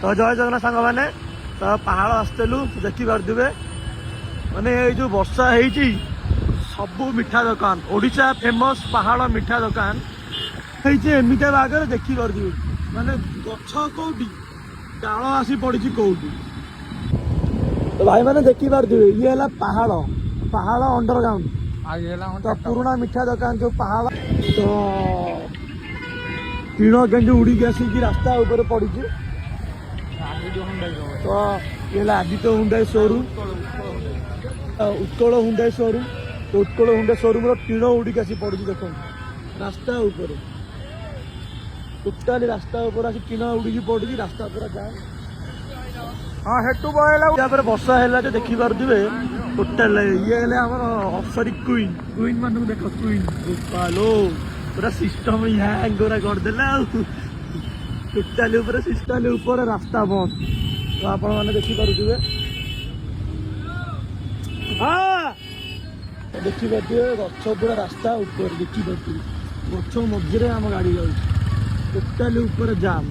तो जय जगन्नाथ सांग मैंने तो पहाड़ आसलु देखी पारे माने ये वर्षा है सबू मिठा दुकान ओडिशा फेमस पहाड़ मिठा दुकान एमती बागर देखी पारे माने गछ कौटी डाल आसी पड़ी कौटी तो भाई मैंने देखी पारे ये है पहाड़ पहाड़ अंडरग्राउंड तो पुराना मिठा दुकान जो पहाड़ तो टीण के उड़ी आसिक रास्ता ऊपर पड़ी तो ये Aditya Hyundai showroom Utkal Hyundai showroom तो उत्कल हुंडई शोरूम टीण उड़ी आसी पड़ी देख रास्ता ऊपर टोटाली रास्ता ऊपर आसी टीण उड़ी पड़ी रास्ता पूरा जाम हाँ हेटू पड़ेगा वर्षा है देखी पारे टोटाल ये अफसरी क्वीन क्वीन मान देख क्वीन पालो पूरा सिस्टम हैंग करदे टोटाली सिस्टम ऊपर रास्ता बंद तो आपण मैंने देखी पारे हाँ देखी पारे गछ पूरा रास्ता ऊपर देखी पारे गछ मझे आम गाड़ी जाऊँ टोटाली ऊपर जाम।